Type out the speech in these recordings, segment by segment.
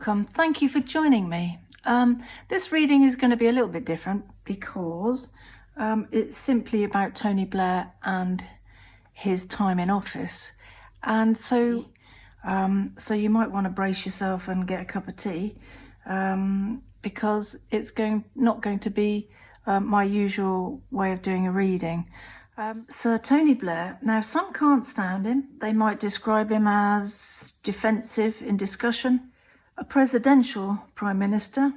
welcome. Thank you for joining me. This reading is going to be a little bit different because it's simply about Tony Blair and his time in office. And so you might want to brace yourself and get a cup of tea because it's not going to be my usual way of doing a reading. Sir Tony Blair, now some can't stand him. They might describe him as defensive in discussion, a presidential prime minister,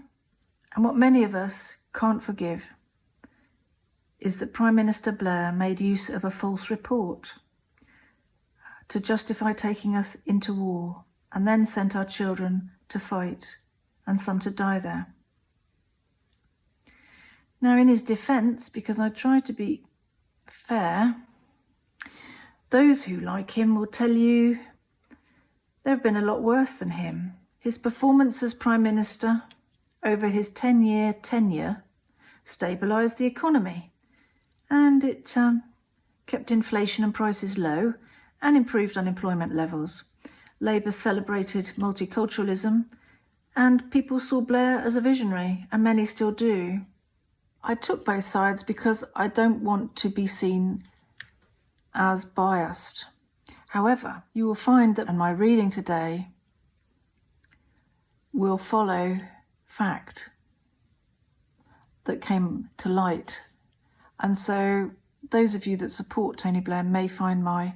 and what many of us can't forgive is that Prime Minister Blair made use of a false report to justify taking us into war and then sent our children to fight and some to die there. Now, in his defence, because I tried to be fair, those who like him will tell you there have been a lot worse than him. His performance as Prime Minister over his 10-year tenure stabilised the economy, and it kept inflation and prices low and improved unemployment levels. Labour celebrated multiculturalism, and people saw Blair as a visionary, and many still do. I took both sides because I don't want to be seen as biased. However, you will find that in my reading today will follow fact that came to light. And so those of you that support Tony Blair may find my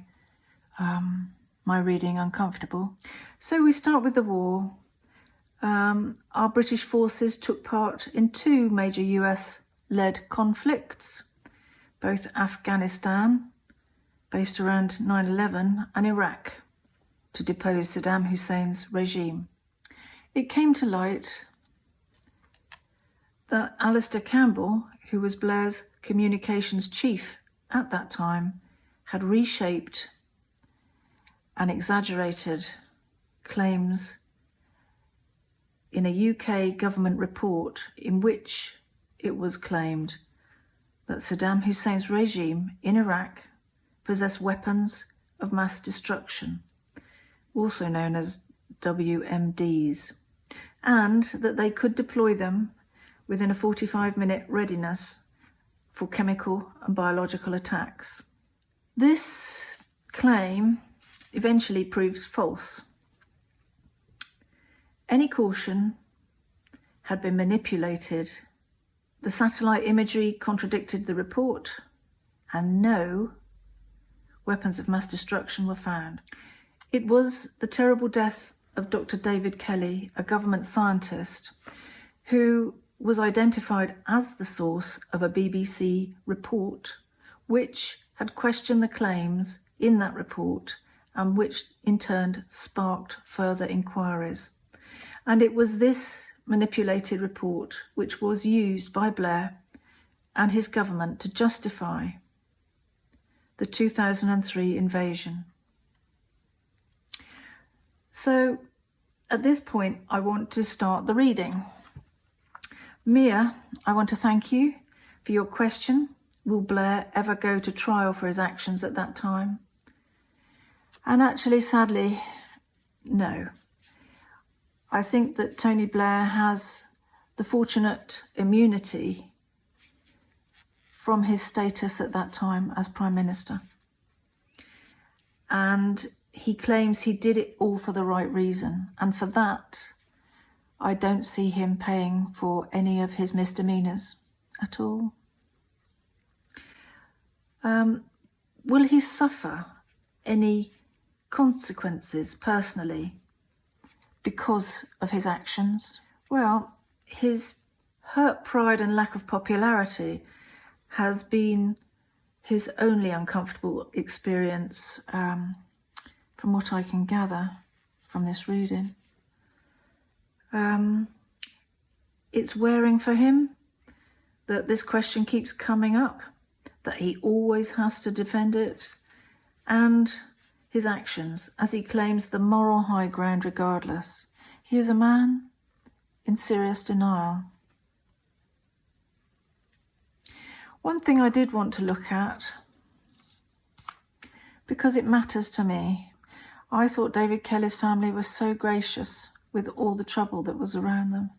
reading uncomfortable. So we start with the war. Our British forces took part in two major US-led conflicts, both Afghanistan, based around 9/11, and Iraq, to depose Saddam Hussein's regime. It came to light that Alistair Campbell, who was Blair's communications chief at that time, had reshaped and exaggerated claims in a UK government report in which it was claimed that Saddam Hussein's regime in Iraq possessed weapons of mass destruction, also known as WMDs, and that they could deploy them within a 45-minute readiness for chemical and biological attacks. This claim eventually proves false. Any caution had been manipulated. The satellite imagery contradicted the report, and no weapons of mass destruction were found. It was the terrible death of Dr. David Kelly, a government scientist, who was identified as the source of a BBC report, which had questioned the claims in that report and which in turn sparked further inquiries. And it was this manipulated report which was used by Blair and his government to justify the 2003 invasion. So at this point, I want to start the reading. Mia, I want to thank you for your question. Will Blair ever go to trial for his actions at that time? And actually, sadly, no. I think that Tony Blair has the fortunate immunity from his status at that time as Prime Minister. And he claims he did it all for the right reason. And for that, I don't see him paying for any of his misdemeanours at all. Will he suffer any consequences personally because of his actions? Well, his hurt pride and lack of popularity has been his only uncomfortable experience, from what I can gather from this reading. It's wearing for him that this question keeps coming up, that he always has to defend it, and his actions, as he claims the moral high ground regardless. He is a man in serious denial. One thing I did want to look at, because it matters to me, I thought David Kelly's family was so gracious with all the trouble that was around them.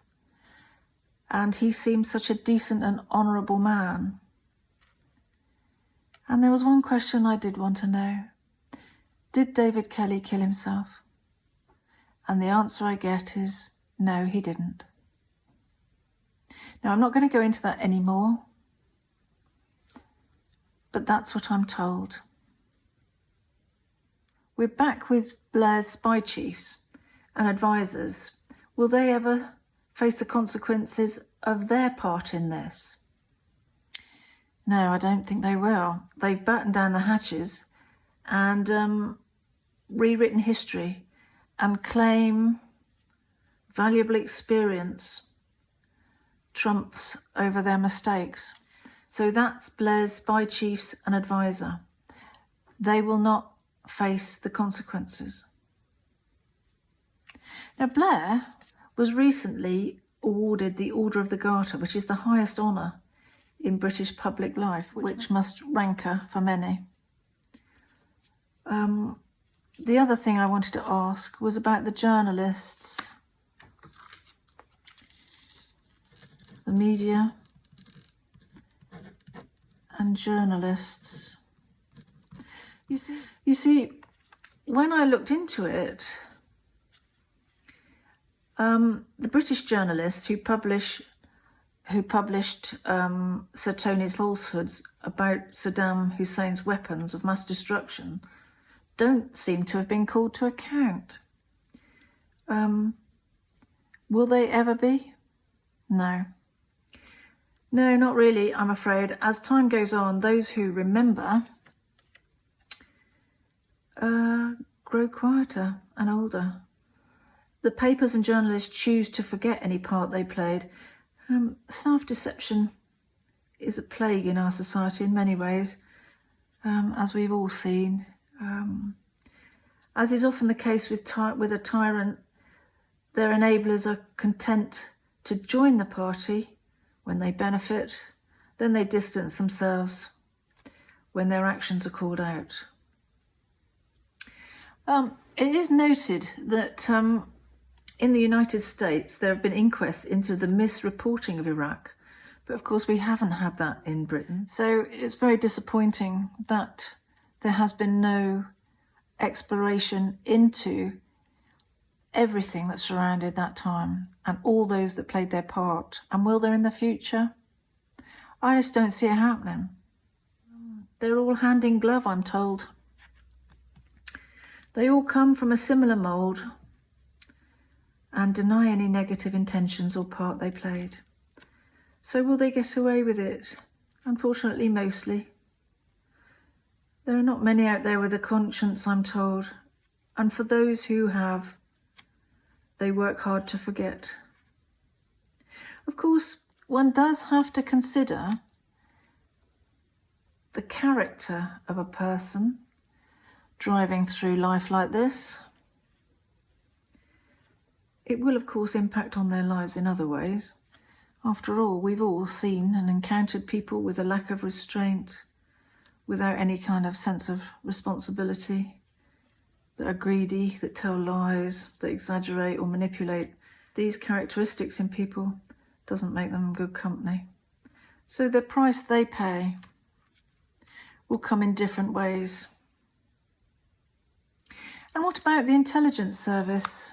And he seemed such a decent and honourable man. And there was one question I did want to know. Did David Kelly kill himself? And the answer I get is no, he didn't. Now, I'm not going to go into that anymore, but that's what I'm told. We're back with Blair's spy chiefs and advisors. Will they ever face the consequences of their part in this? No, I don't think they will. They've battened down the hatches and rewritten history and claim valuable experience trumps over their mistakes. So that's Blair's spy chiefs and advisor. They will not face the consequences. Now, Blair was recently awarded the Order of the Garter, which is the highest honour in British public life, which must rancour for many. The other thing I wanted to ask was about the journalists, the media and journalists. You see, when I looked into it, the British journalists who published Sir Tony's falsehoods about Saddam Hussein's weapons of mass destruction don't seem to have been called to account. Will they ever be? No. No, not really, I'm afraid. As time goes on, those who remember grow quieter and older. The papers and journalists choose to forget any part they played. Self-deception is a plague in our society in many ways, as we've all seen. As is often the case with a tyrant, their enablers are content to join the party when they benefit, then they distance themselves when their actions are called out. It is noted that in the United States there have been inquests into the misreporting of Iraq, but of course we haven't had that in Britain. So it's very disappointing that there has been no exploration into everything that surrounded that time and all those that played their part. And will there in the future? I just don't see it happening. They're all hand in glove, I'm told. They all come from a similar mould and deny any negative intentions or part they played. So will they get away with it? Unfortunately, mostly. There are not many out there with a conscience, I'm told, and for those who have, they work hard to forget. Of course, one does have to consider the character of a person driving through life like this. It will, of course, impact on their lives in other ways. After all, we've all seen and encountered people with a lack of restraint, without any kind of sense of responsibility, that are greedy, that tell lies, that exaggerate or manipulate. These characteristics in people doesn't make them good company. So the price they pay will come in different ways. And what about the intelligence service?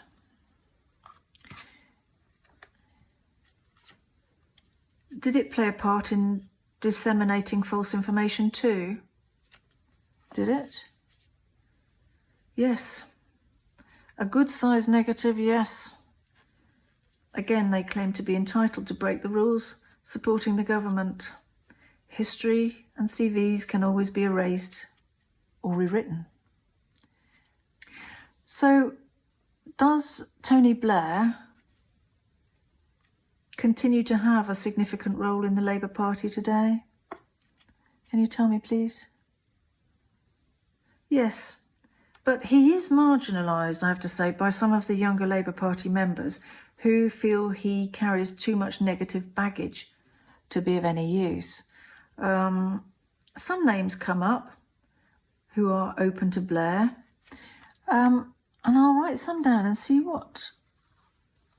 Did it play a part in disseminating false information too? Did it? Yes. A good-sized negative, yes. Again, they claim to be entitled to break the rules, supporting the government. History and CVs can always be erased or rewritten. So, does Tony Blair continue to have a significant role in the Labour Party today? Can you tell me, please? Yes, but he is marginalised, I have to say, by some of the younger Labour Party members who feel he carries too much negative baggage to be of any use. Some names come up who are open to Blair, and I'll write some down and see what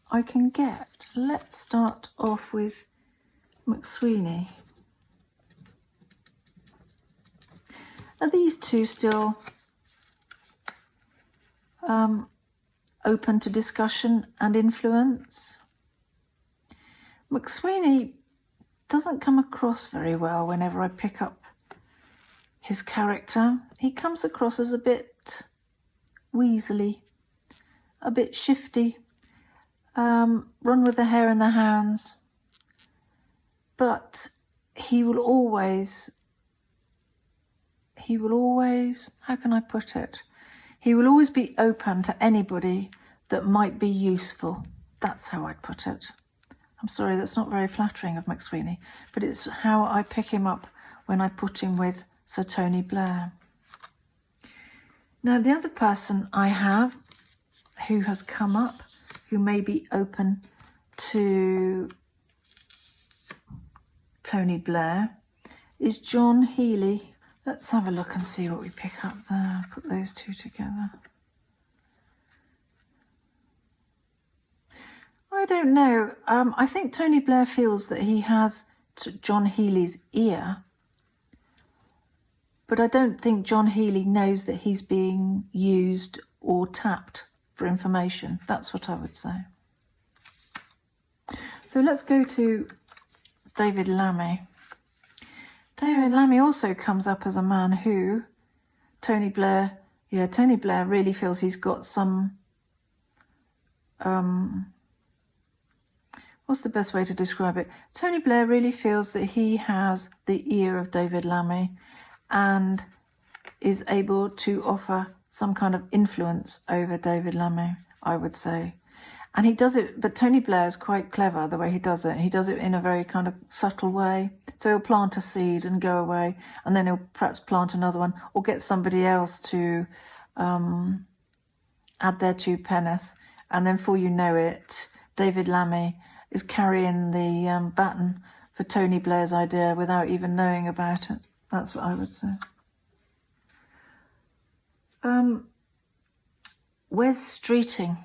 I can get. Let's start off with McSweeney. Are these two still open to discussion and influence? McSweeney doesn't come across very well whenever I pick up his character. He comes across as a bit weaselly, a bit shifty, run with the hare and the hounds, but he will always, how can I put it? He will always be open to anybody that might be useful. That's how I'd put it. I'm sorry, that's not very flattering of McSweeney, but it's how I pick him up when I put him with Sir Tony Blair. Now, the other person I have who has come up, who may be open to Tony Blair, is John Healy. Let's have a look and see what we pick up there. Put those two together. I don't know. I think Tony Blair feels that he has John Healy's ear, but I don't think John Healy knows that he's being used or tapped for information. That's what I would say. So let's go to David Lammy. David Lammy also comes up as a man who Tony Blair really feels he's got some, what's the best way to describe it? Tony Blair really feels that he has the ear of David Lammy and is able to offer some kind of influence over David Lammy, I would say. And he does it, but Tony Blair is quite clever the way he does it. He does it in a very kind of subtle way. So he'll plant a seed and go away, and then he'll perhaps plant another one or get somebody else to add their 2 penneth. And then before you know it, David Lammy is carrying the baton for Tony Blair's idea without even knowing about it. That's what I would say. Wes Streeting.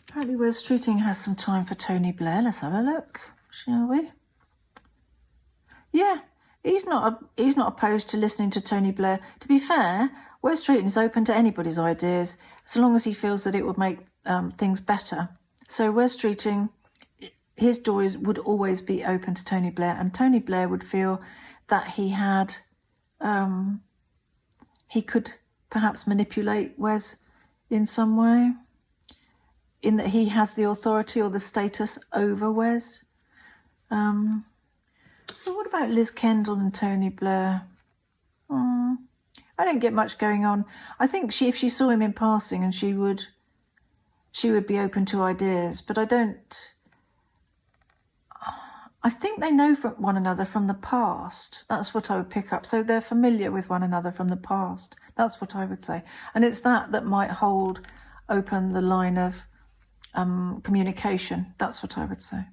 Apparently Wes Streeting has some time for Tony Blair. Let's have a look, shall we? Yeah, he's not opposed to listening to Tony Blair. To be fair, Wes Streeting is open to anybody's ideas as long as he feels that it would make things better. So Wes Streeting, his doors would always be open to Tony Blair, and Tony Blair would feel that he had, he could perhaps manipulate Wes in some way, in that he has the authority or the status over Wes. So what about Liz Kendall and Tony Blair? I don't get much going on. I think if she saw him in passing, and she would be open to ideas, but I think they know from one another from the past. That's what I would pick up. So they're familiar with one another from the past. That's what I would say. And it's that might hold open the line of communication. That's what I would say.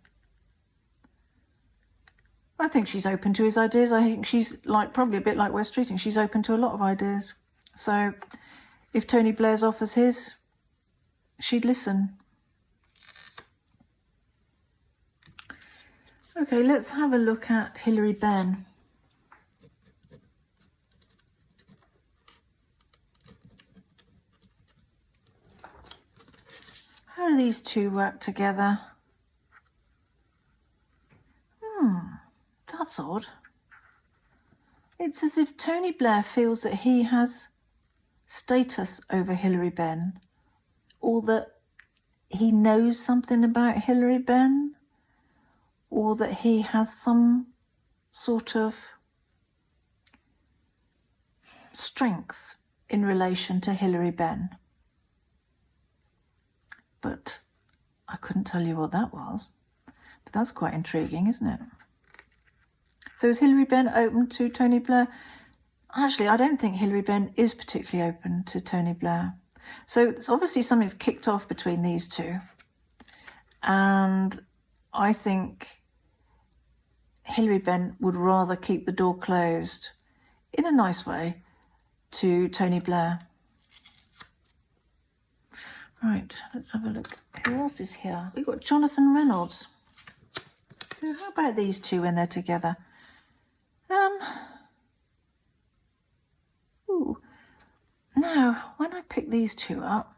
I think she's open to his ideas. I think she's probably a bit like Wes Streeting. She's open to a lot of ideas. So if Tony Blair's offers his, she'd listen. Okay, let's have a look at Hilary Benn. How do these two work together? That's odd. It's as if Tony Blair feels that he has status over Hilary Benn, or that he knows something about Hilary Benn, or that he has some sort of strength in relation to Hilary Benn. But I couldn't tell you what that was. But that's quite intriguing, isn't it? So is Hilary Benn open to Tony Blair? Actually, I don't think Hilary Benn is particularly open to Tony Blair. So it's obviously something's kicked off between these two. And I think Hilary Benn would rather keep the door closed in a nice way to Tony Blair. Right, let's have a look. Who else is here? We've got Jonathan Reynolds. So how about these two when they're together? Now, when I pick these two up,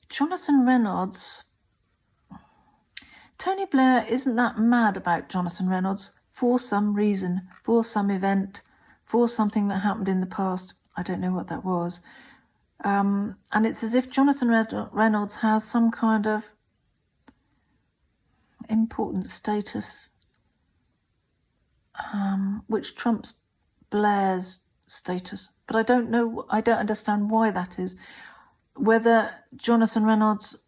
Jonathan Reynolds, Tony Blair isn't that mad about Jonathan Reynolds for some reason, for some event, for something that happened in the past. I don't know what that was. And it's as if Jonathan Reynolds has some kind of important status, which trumps Blair's status. But I don't know, I don't understand why that is. Whether Jonathan Reynolds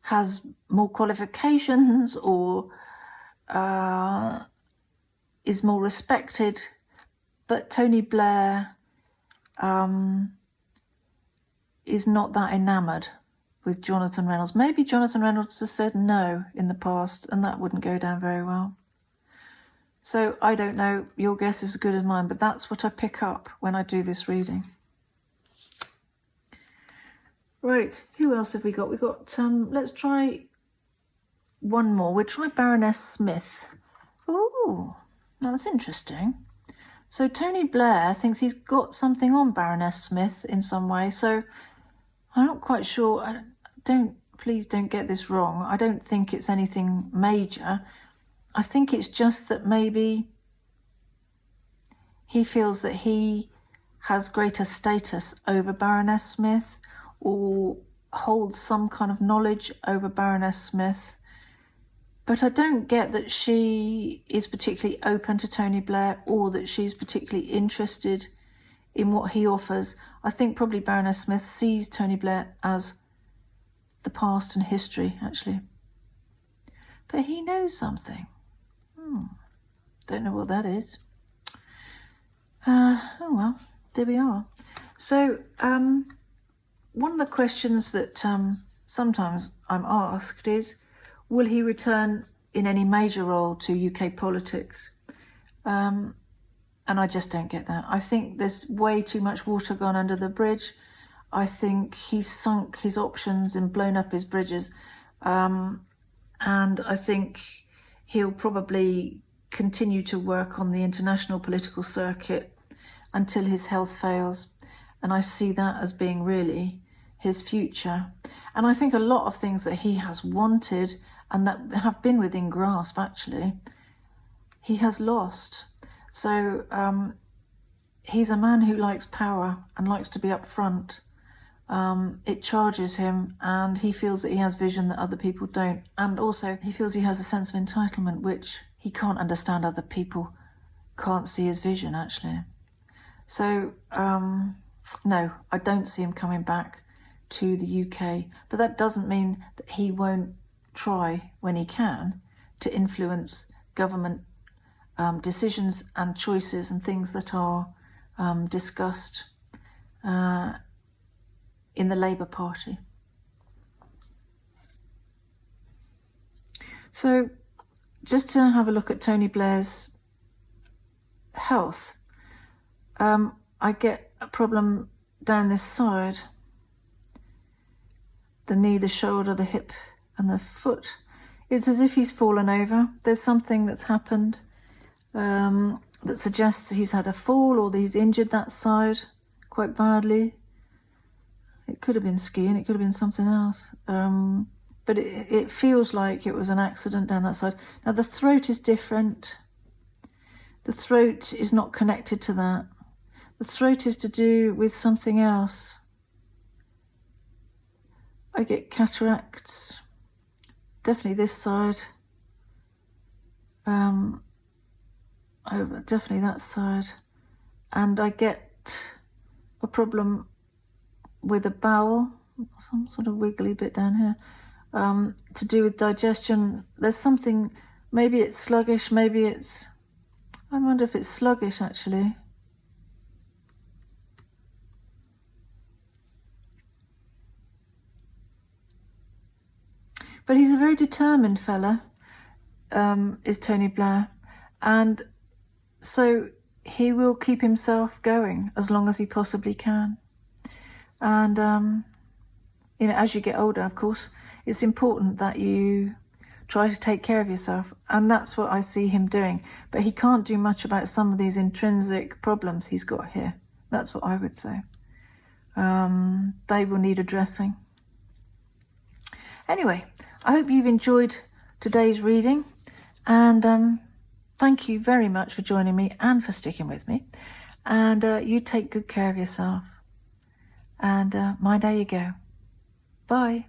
has more qualifications or is more respected, but Tony Blair is not that enamoured with Jonathan Reynolds. Maybe Jonathan Reynolds has said no in the past and that wouldn't go down very well. So I don't know, your guess is as good as mine, but that's what I pick up when I do this reading. Right, who else have we got? We've got, let's try one more. We'll try Baroness Smith. Ooh, that's interesting. So Tony Blair thinks he's got something on Baroness Smith in some way. So I'm not quite sure. Please don't get this wrong. I don't think it's anything major. I think it's just that maybe he feels that he has greater status over Baroness Smith or holds some kind of knowledge over Baroness Smith. But I don't get that she is particularly open to Tony Blair or that she's particularly interested in what he offers. I think probably Baroness Smith sees Tony Blair as the past and history, actually. But he knows something. Don't know what that is. Oh well, there we are. So one of the questions that sometimes I'm asked is, will he return in any major role to UK politics? And I just don't get that. I think there's way too much water gone under the bridge. I think he's sunk his options and blown up his bridges. And I think he'll probably continue to work on the international political circuit until his health fails. And I see that as being really his future. And I think a lot of things that he has wanted and that have been within grasp, actually, he has lost. So he's a man who likes power and likes to be up front. It charges him and he feels that he has vision that other people don't. And also he feels he has a sense of entitlement, which he can't understand. Other people can't see his vision, actually. So no, I don't see him coming back to the UK. But that doesn't mean that he won't try when he can to influence government decisions and choices and things that are discussed in the Labour Party. So just to have a look at Tony Blair's health, I get a problem down this side, the knee, the shoulder, the hip and the foot. It's as if he's fallen over. There's something that's happened that suggests he's had a fall or that he's injured that side quite badly. It could have been skiing, it could have been something else. But it feels like it was an accident down that side. Now the throat is different. The throat is not connected to that. The throat is to do with something else. I get cataracts, definitely this side. Over definitely that side. And I get a problem with a bowel, some sort of wiggly bit down here, to do with digestion. There's something, maybe it's sluggish, maybe it's, I wonder if it's sluggish actually. But he's a very determined fella, is Tony Blair. And so he will keep himself going as long as he possibly can. And, you know, as you get older, of course, it's important that you try to take care of yourself. And that's what I see him doing. But he can't do much about some of these intrinsic problems he's got here. That's what I would say. They will need addressing. Anyway, I hope you've enjoyed today's reading. And thank you very much for joining me and for sticking with me. And you take good care of yourself. And mind how you go. Bye.